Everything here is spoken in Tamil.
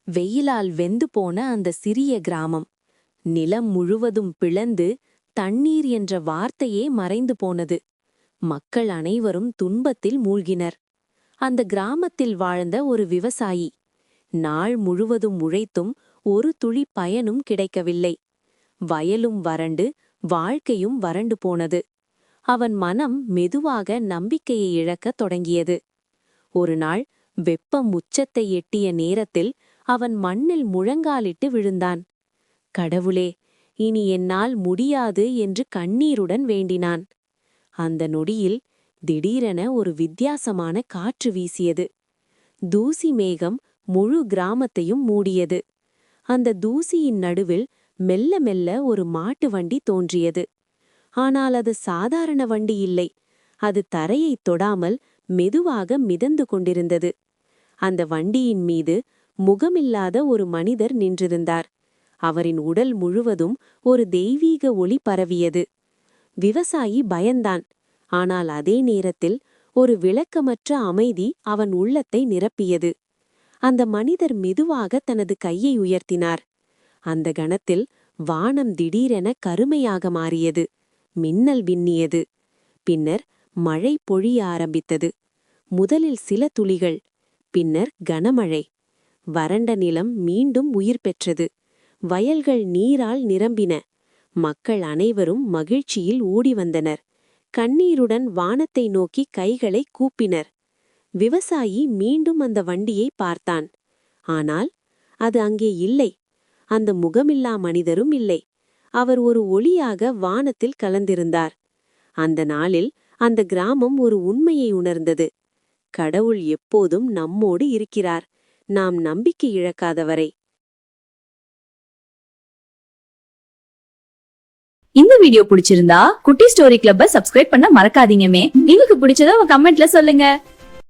வெயிலால் வெந்து போன அந்த சிறிய கிராமம். நிலம் முழுவதும் பிளந்து தண்ணீர் என்ற வார்த்தையே மறைந்து போனது. மக்கள் அனைவரும் துன்பத்தில் மூழ்கினர். அந்த கிராமத்தில் வாழ்ந்த ஒரு விவசாயி. நாள் முழுவதும் உழைத்தும் ஒரு துளி பயனும் கிடைக்கவில்லை. வயலும் வறண்டு வாழ்க்கையும் வறண்டு போனது. அவன் மனம் மெதுவாக நம்பிக்கையை இழக்கத் தொடங்கியது. ஒரு நாள் வெப்பம் உச்சத்தை எட்டிய நேரத்தில் அவன் மண்ணில் முழங்காலிட்டு விழுந்தான். கடவுளே, இனி என்னால் முடியாது என்று கண்ணீருடன் வேண்டினான். அந்த நொடியில் திடீரென ஒரு வித்தியாசமான காற்று வீசியது. தூசி மேகம் முழு கிராமத்தையும் மூடியது. அந்த தூசியின் நடுவில் மெல்ல மெல்ல ஒரு மாட்டு வண்டி தோன்றியது. ஆனால் அது சாதாரண வண்டி இல்லை. அது தரையைத் தொடாமல் மெதுவாக மிதந்து கொண்டிருந்தது. அந்த வண்டியின் மீது முகமில்லாத ஒரு மனிதர் நின்றிருந்தார். அவரின் உடல் முழுவதும் ஒரு தெய்வீக ஒளி பரவியது. விவசாயி பயந்தான். ஆனால் அதே நேரத்தில் ஒரு விளக்கமற்ற அமைதி அவன் உள்ளத்தை நிரப்பியது. அந்த மனிதர் மெதுவாக தனது கையை உயர்த்தினார். அந்த கணத்தில் வானம் திடீரென கருமையாக மாறியது. மின்னல் விண்ணியது. பின்னர் மழை பொழிய ஆரம்பித்தது. முதலில் சில துளிகள், பின்னர் கனமழை. வறண்ட நிலம் மீண்டும் உயிர் பெற்றது. வயல்கள் நீரால் நிரம்பின. மக்கள் அனைவரும் மகிழ்ச்சியில் ஓடி வந்தனர். கண்ணீருடன் வானத்தை நோக்கி கைகளை கூப்பினர். விவசாயி மீண்டும் அந்த வண்டியை பார்த்தான். ஆனால் அது அங்கே இல்லை. அந்த முகமில்லா மனிதரும் இல்லை. அவர் ஒரு ஒளியாக வானத்தில் கலந்திருந்தார். அந்த நாளில் அந்த கிராமம் ஒரு உண்மையை உணர்ந்தது. கடவுள் எப்போதும் நம்மோடு இருக்கிறார், நாம் நம்பிக்கை இழக்காதவரை. இந்த வீடியோ பிடிச்சிருந்தா குட்டி ஸ்டோரி கிளப்பை சப்ஸ்கிரைப் பண்ண மறக்காதீங்கமே. உங்களுக்கு பிடிச்சத கமெண்ட்ல சொல்லுங்க.